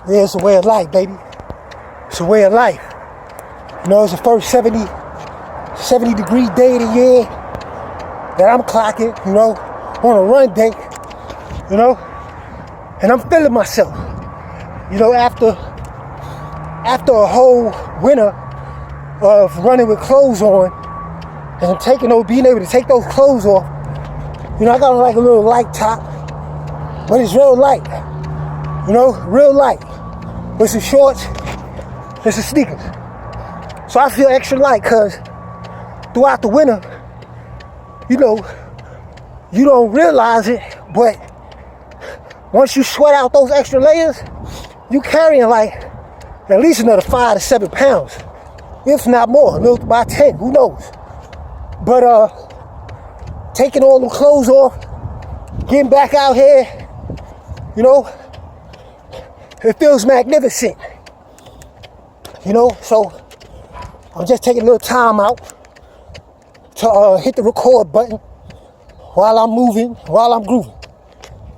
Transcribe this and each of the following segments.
Yeah, it's a way of life, baby. It's a way of life. You know, it's the first 70 degree day of the year that I'm clocking, you know, on a run day, you know, and I'm feeling myself. You know, after a whole winter of running with clothes on and being able to take those clothes off, you know, I got on like a little light top, but it's real light, you know, real light. With some shorts and some sneakers. So I feel extra light because throughout the winter, you know, you don't realize it, but once you sweat out those extra layers, you carrying like at least another 5 to 7 pounds, if not more, by 10, who knows. But taking all the clothes off, getting back out here, you know, it feels magnificent, you know, so I'm just taking a little time out to hit the record button while I'm moving, while I'm grooving.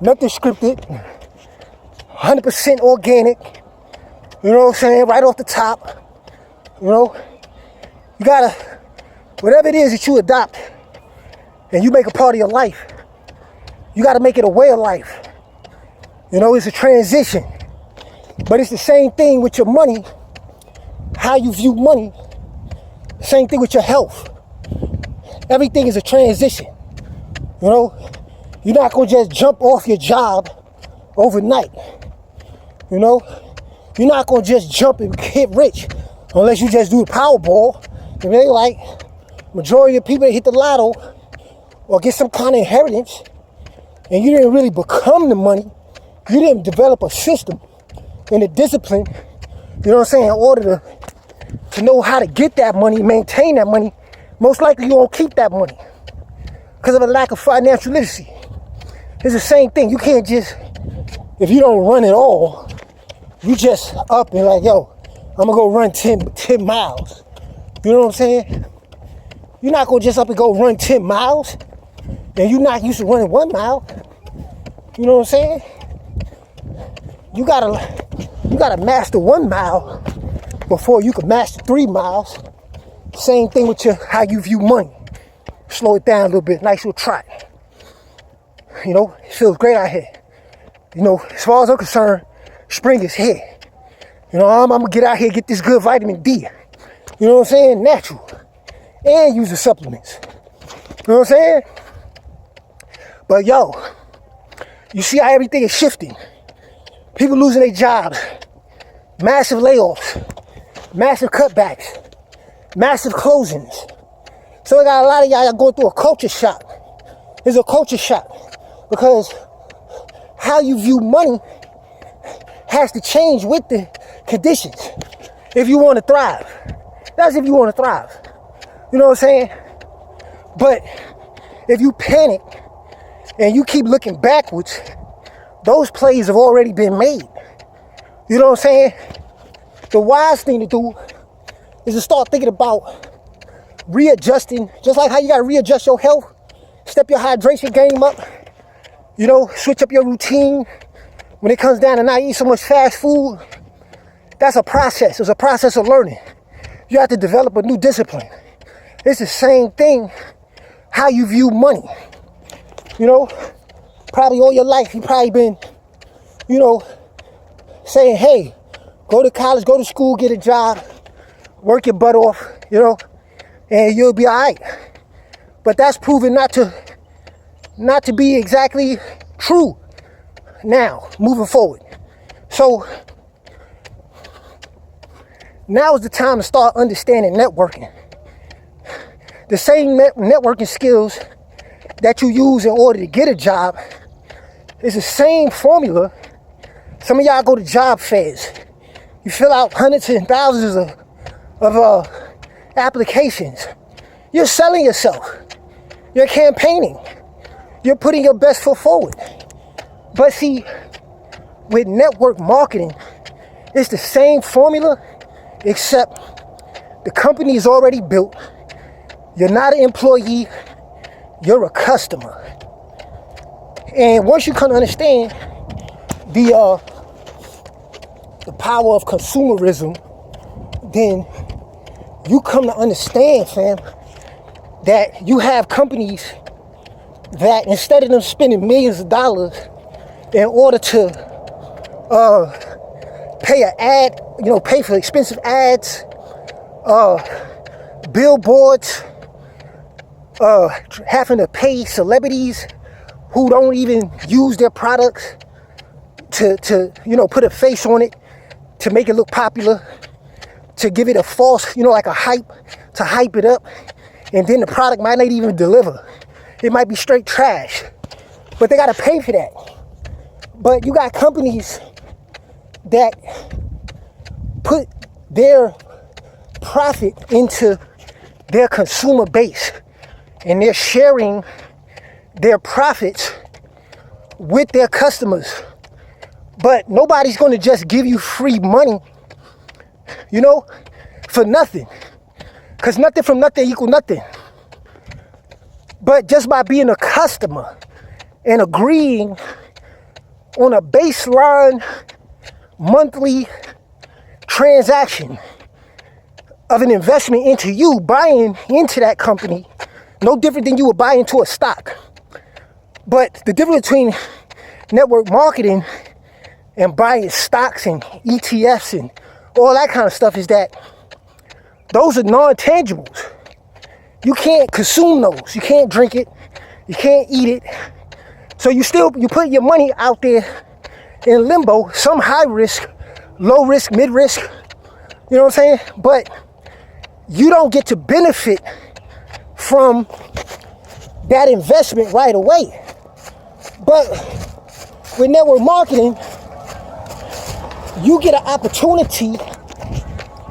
Nothing scripted, 100% organic, you know what I'm saying, right off the top, you know. You gotta, whatever it is that you adopt and you make a part of your life, you gotta make it a way of life. You know, it's a transition. But it's the same thing with your money, how you view money, same thing with your health. Everything is a transition, you know? You're not gonna just jump off your job overnight, you know? You're not gonna just jump and get rich unless you just do the Powerball. And they like, majority of people that hit the lotto or get some kind of inheritance and you didn't really become the money, you didn't develop a system and a discipline, you know what I'm saying, in order to know how to get that money, maintain that money, most likely you won't keep that money because of a lack of financial literacy. It's the same thing. You can't just, if you don't run at all, you just up and like, yo, I'm gonna go run 10 miles. You know what I'm saying? You're not gonna just up and go run 10 miles and you're not used to running 1 mile. You know what I'm saying? You gotta master 1 mile before you can master 3 miles. Same thing with how you view money. Slow it down a little bit, nice little trot. You know, it feels great out here. You know, as far as I'm concerned, spring is here. You know, I'm gonna get out here, get this good vitamin D. You know what I'm saying? Natural. And use the supplements. You know what I'm saying? But yo, you see how everything is shifting. People losing their jobs, massive layoffs, massive cutbacks, massive closings. So I got a lot of y'all going through a culture shock. It's a culture shock because how you view money has to change with the conditions if you want to thrive. That's if you want to thrive. You know what I'm saying? But if you panic and you keep looking backwards, those plays have already been made. You know what I'm saying? The wise thing to do is to start thinking about readjusting, just like how you gotta readjust your health, step your hydration game up, you know, switch up your routine when it comes down to not eating so much fast food. That's a process. It's a process of learning. You have to develop a new discipline. It's the same thing how you view money. You know, probably all your life you probably been, you know, saying, hey, go to college, go to school, get a job, work your butt off, you know, and you'll be all right. But that's proven not to be exactly true now, moving forward. So now is the time to start understanding networking. The same networking skills that you use in order to get a job is the same formula. Some of y'all go to job fairs. You fill out hundreds and thousands of applications. You're selling yourself. You're campaigning. You're putting your best foot forward. But see, with network marketing, it's the same formula, except the company is already built. You're not an employee. You're a customer. And once you come to understand the the power of consumerism, then you come to understand, fam, that you have companies that instead of them spending millions of dollars in order to pay for expensive ads, billboards, having to pay celebrities who don't even use their products to put a face on it, to make it look popular, to give it a false, like a hype, to hype it up, and then the product might not even deliver. It might be straight trash, but they gotta pay for that. But you got companies that put their profit into their consumer base, and they're sharing their profits with their customers. But nobody's going to just give you free money, for nothing. Because nothing from nothing equals nothing. But just by being a customer and agreeing on a baseline monthly transaction of an investment into you, buying into that company, no different than you would buy into a stock. But the difference between network marketing and buying stocks and ETFs and all that kind of stuff is that those are non-tangibles. You can't consume those. You can't drink it. You can't eat it. So you put your money out there in limbo, some high risk, low risk, mid risk. You know what I'm saying? But you don't get to benefit from that investment right away. But with network marketing, you get an opportunity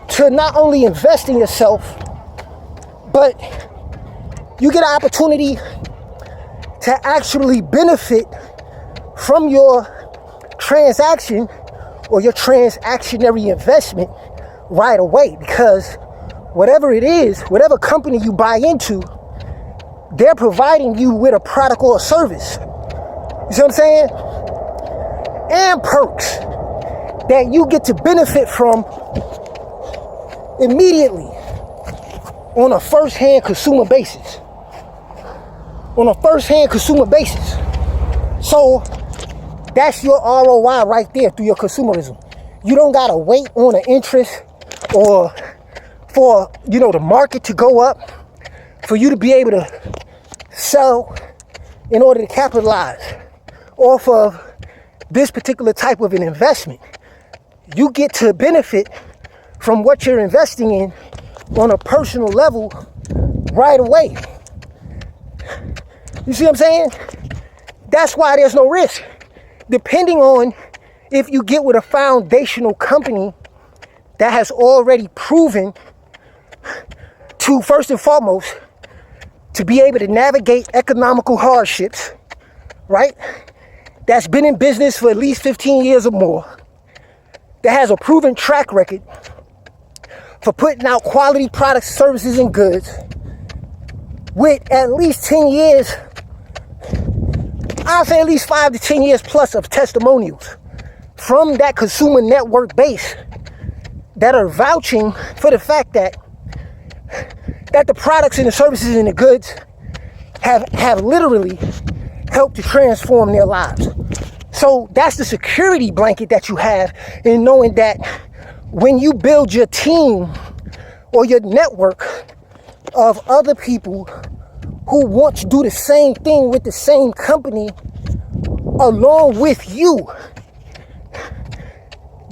to not only invest in yourself, but you get an opportunity to actually benefit from your transaction or your transactionary investment right away. Because whatever it is, whatever company you buy into, they're providing you with a product or a service. You see what I'm saying? And perks that you get to benefit from immediately on a first-hand consumer basis. So that's your ROI right there through your consumerism. You don't gotta wait on an interest or for the market to go up for you to be able to sell in order to capitalize off of this particular type of an investment. You get to benefit from what you're investing in on a personal level right away. You see what I'm saying? That's why there's no risk. Depending on if you get with a foundational company that has already proven to, first and foremost, to be able to navigate economical hardships, right? That's been in business for at least 15 years or more, that has a proven track record for putting out quality products, services, and goods with at least 10 years, I'll say at least 5 to 10 years plus of testimonials from that consumer network base that are vouching for the fact that the products and the services and the goods have literally helped to transform their lives. So that's the security blanket that you have in knowing that when you build your team or your network of other people who want to do the same thing with the same company along with you,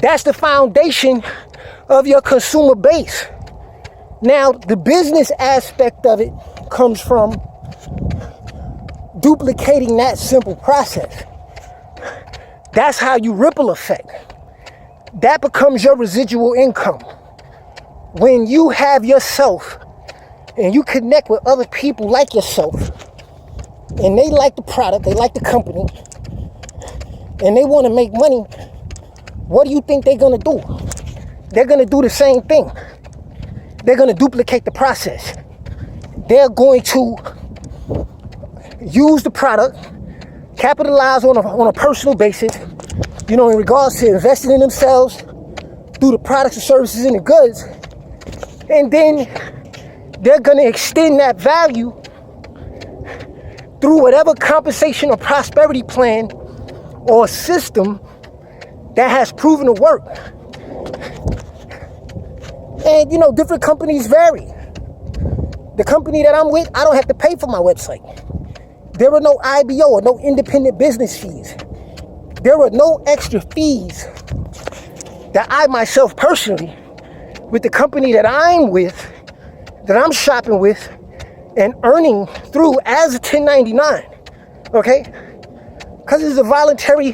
that's the foundation of your consumer base. Now, the business aspect of it comes from duplicating that simple process. That's how you ripple effect. That becomes your residual income. When you have yourself and you connect with other people like yourself, and they like the product, they like the company, and they want to make money, what do you think they're going to do? They're going to do the same thing. They're going to duplicate the process. They're going to use the product, capitalize on a personal basis, in regards to investing in themselves, through the products and services and the goods. And then they're going to extend that value through whatever compensation or prosperity plan or system that has proven to work. And you know, different companies vary. The company that I'm with, I don't have to pay for my website. There are no IBO or no independent business fees. There are no extra fees that I myself personally, with the company that I'm with, that I'm shopping with and earning through as a 1099, okay? Because it's a voluntary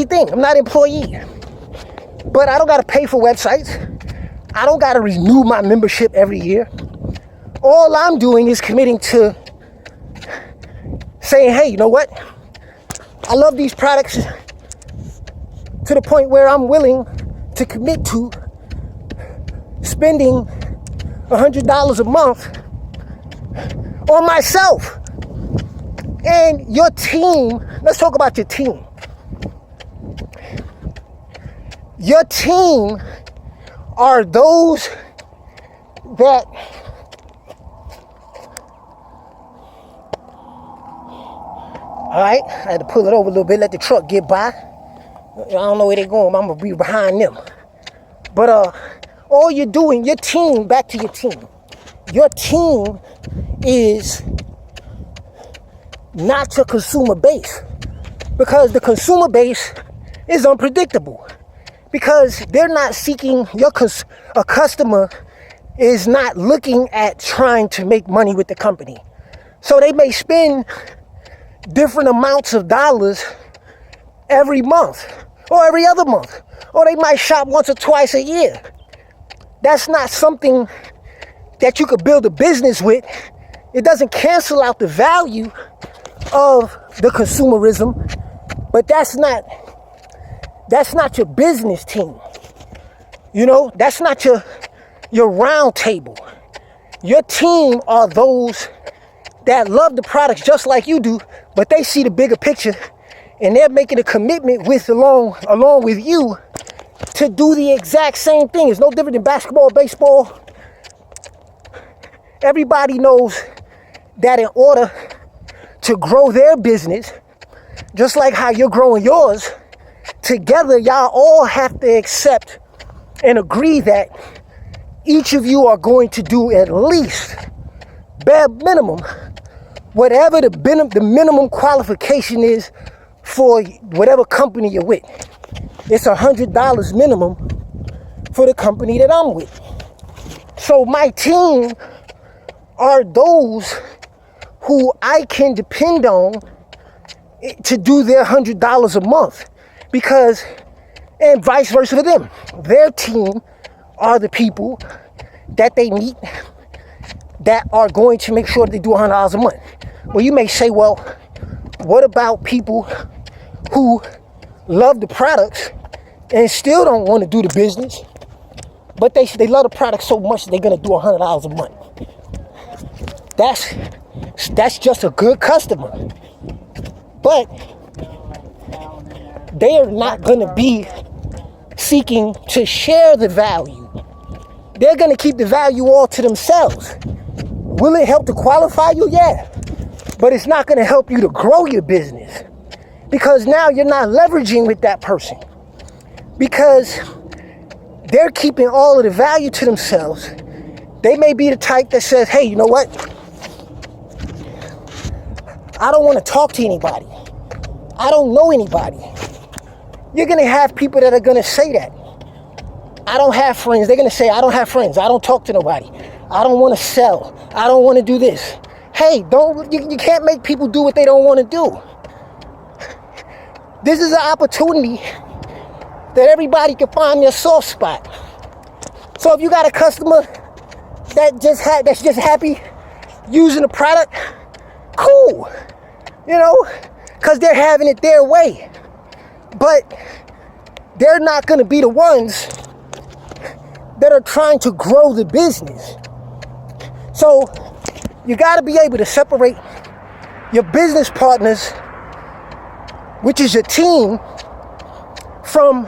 thing. I'm not an employee. But I don't gotta pay for websites. I don't gotta renew my membership every year. All I'm doing is committing to saying, hey, you know what? I love these products to the point where I'm willing to commit to spending $100 a month on myself. And your team, let's talk about your team. Your team are those that all right, I had to pull it over a little bit, let the truck get by. I don't know where they're going, but I'm gonna be behind them. But all you're doing, your team, back to your team. Your team is not your consumer base, because the consumer base is unpredictable, because they're not seeking a customer is not looking at trying to make money with the company. So they may spend different amounts of dollars every month or every other month, or they might shop once or twice a year. That's not something that you could build a business with. It doesn't cancel out the value of the consumerism, but that's not your business team. You know, that's not your round table. Your team are those that love the products just like you do, but they see the bigger picture and they're making a commitment along with you to do the exact same thing. It's no different than basketball, baseball. Everybody knows that in order to grow their business, just like how you're growing yours, together y'all all have to accept and agree that each of you are going to do at least, bare minimum, whatever the minimum qualification is for whatever company you're with. It's $100 minimum for the company that I'm with. So my team are those who I can depend on to do their $100 a month, because, and vice versa for them. Their team are the people that they meet that are going to make sure they do $100 a month. Well, you may say, well, what about people who love the products and still don't want to do the business, but they love the product so much they're going to do $100 a month? That's just a good customer. But they are not going to be seeking to share the value. They're going to keep the value all to themselves. Will it help to qualify you? Yeah. But it's not going to help you to grow your business, because now you're not leveraging with that person, because they're keeping all of the value to themselves. They may be the type that says, hey, you know what? I don't want to talk to anybody. I don't know anybody. You're going to have people that are going to say that. I don't have friends. They're going to say, I don't have friends. I don't talk to nobody. I don't want to sell. I don't want to do this. Hey, you can't make people do what they don't want to do. This is an opportunity that everybody can find their soft spot. So if you got a customer that's just happy using the product, cool, you know, because they're having it their way. But they're not going to be the ones that are trying to grow the business. So you got to be able to separate your business partners, which is your team, from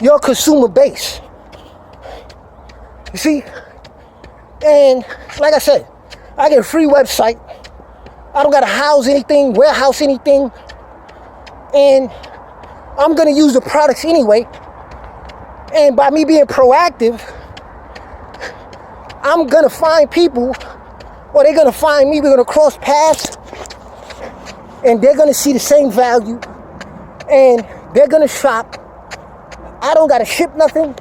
your consumer base. You see? And like I said, I get a free website. I don't gotta house anything, warehouse anything. And I'm gonna use the products anyway. And by me being proactive, I'm gonna find people, or they're gonna find me, we're gonna cross paths, and they're gonna see the same value, and they're gonna shop. I don't gotta ship nothing.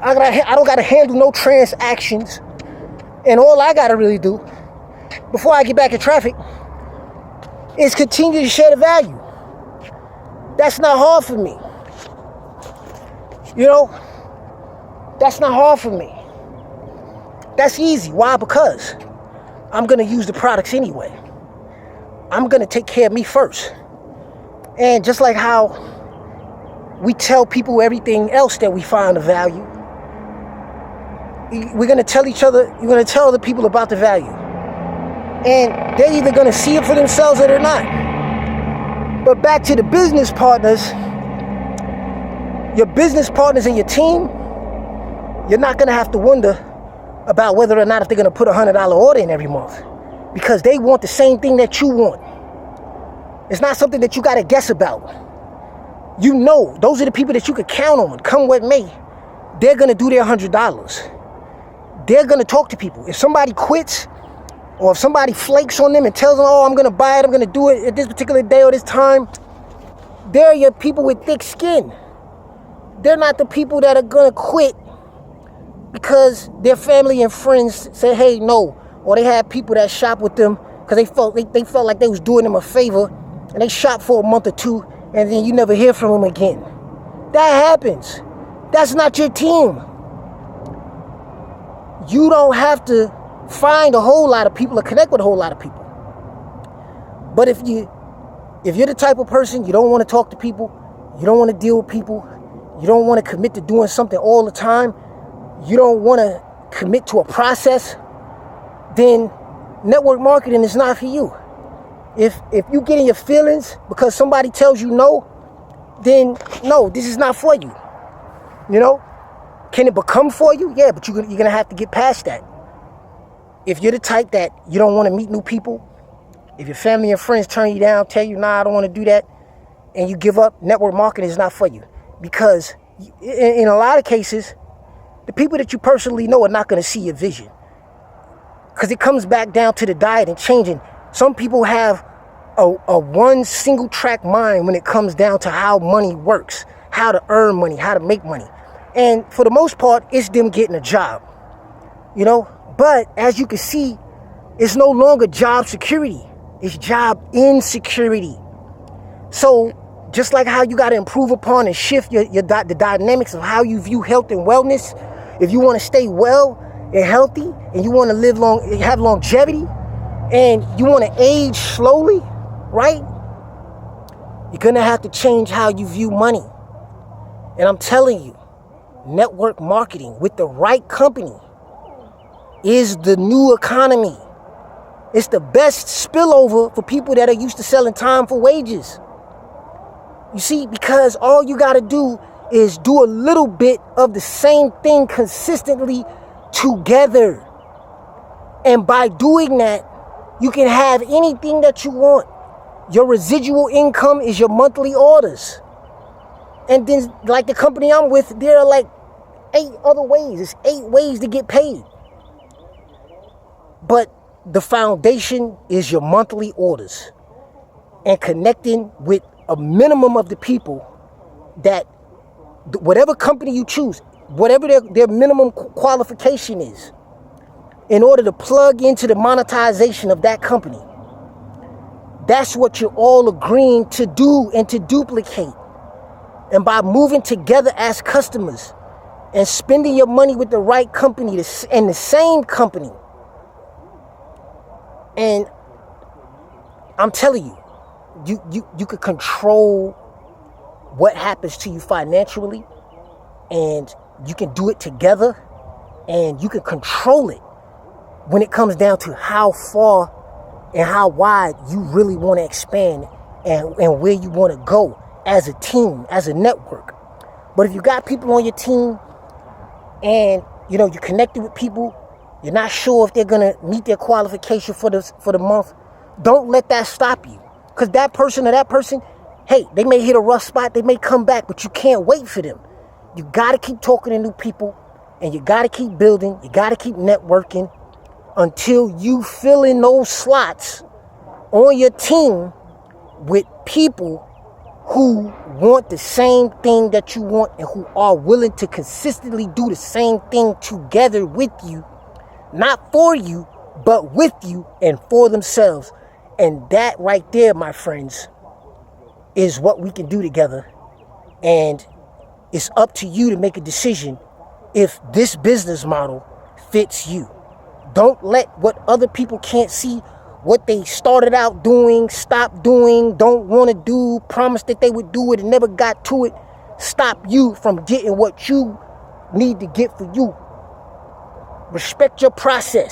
I don't gotta handle no transactions. And all I gotta really do, before I get back in traffic, is continue to share the value. That's not hard for me. You know, that's not hard for me. That's easy. Why? Because I'm gonna use the products anyway. I'm gonna take care of me first. And just like how we tell people everything else that we find of value, we're gonna tell each other, you're gonna tell other people about the value. And they're either gonna see it for themselves or they're not. But back to the business partners, your business partners and your team, you're not gonna have to wonder about whether or not if they're gonna put a $100 order in every month, because they want the same thing that you want. It's not something that you gotta guess about. You know, those are the people that you could count on. Come what may, they're gonna do their $100. They're gonna talk to people. If somebody quits, or if somebody flakes on them and tells them, oh, I'm gonna buy it, I'm gonna do it at this particular day or this time, they're your people with thick skin. They're not the people that are gonna quit because their family and friends say, hey, no. Or they had people that shop with them because they felt like they was doing them a favor, and they shop for a month or two, and then you never hear from them again. That happens. That's not your team. You don't have to find a whole lot of people or connect with a whole lot of people. But if you're the type of person, you don't want to talk to people, you don't want to deal with people, you don't want to commit to doing something all the time, you don't want to commit to a process, then network marketing is not for you. If you get in your feelings because somebody tells you no, then no, this is not for you. You know? Can it become for you? Yeah, but you're gonna have to get past that. If you're the type that you don't want to meet new people, if your family and friends turn you down, tell you, nah, I don't want to do that, and you give up, network marketing is not for you. Because in a lot of cases, the people that you personally know are not going to see your vision. Because it comes back down to the diet and changing. Some people have a one single track mind when it comes down to how money works, how to earn money, how to make money. And for the most part, it's them getting a job, you know. But as you can see, it's no longer job security. It's job insecurity. So just like how you got to improve upon and shift the dynamics of how you view health and wellness, if you want to stay well and healthy and you want to live long, have longevity, and you want to age slowly, right? You're going to have to change how you view money. And I'm telling you, network marketing with the right company is the new economy. It's the best spillover for people that are used to selling time for wages. You see, because all you got to do is do a little bit of the same thing consistently together. And by doing that, you can have anything that you want. Your residual income is your monthly orders. And then, like the company I'm with, there are like 8 other ways. It's 8 ways to get paid. But the foundation is your monthly orders and connecting with a minimum of the people that whatever company you choose, whatever their minimum qualification is, in order to plug into the monetization of that company. That's what you're all agreeing to do and to duplicate. And by moving together as customers and spending your money with the right company and the same company, and I'm telling you, you could control what happens to you financially, and you can do it together, and you can control it when it comes down to how far and how wide you really want to expand and where you want to go as a team, as a network. But if you got people on your team and, you know, you're connected with people, you're not sure if they're going to meet their qualification for the month, don't let that stop you. Because that person or that person, hey, they may hit a rough spot, they may come back, but you can't wait for them. You got to keep talking to new people, and you got to keep building, you got to keep networking until you fill in those slots on your team with people who want the same thing that you want and who are willing to consistently do the same thing together with you, not for you, but with you and for themselves. And that right there, my friends, is what we can do together. And it's up to you to make a decision if this business model fits you. Don't let what other people can't see, what they started out doing, stopped doing, don't want to do, promised that they would do it and never got to it, stop you from getting what you need to get for you. Respect your process.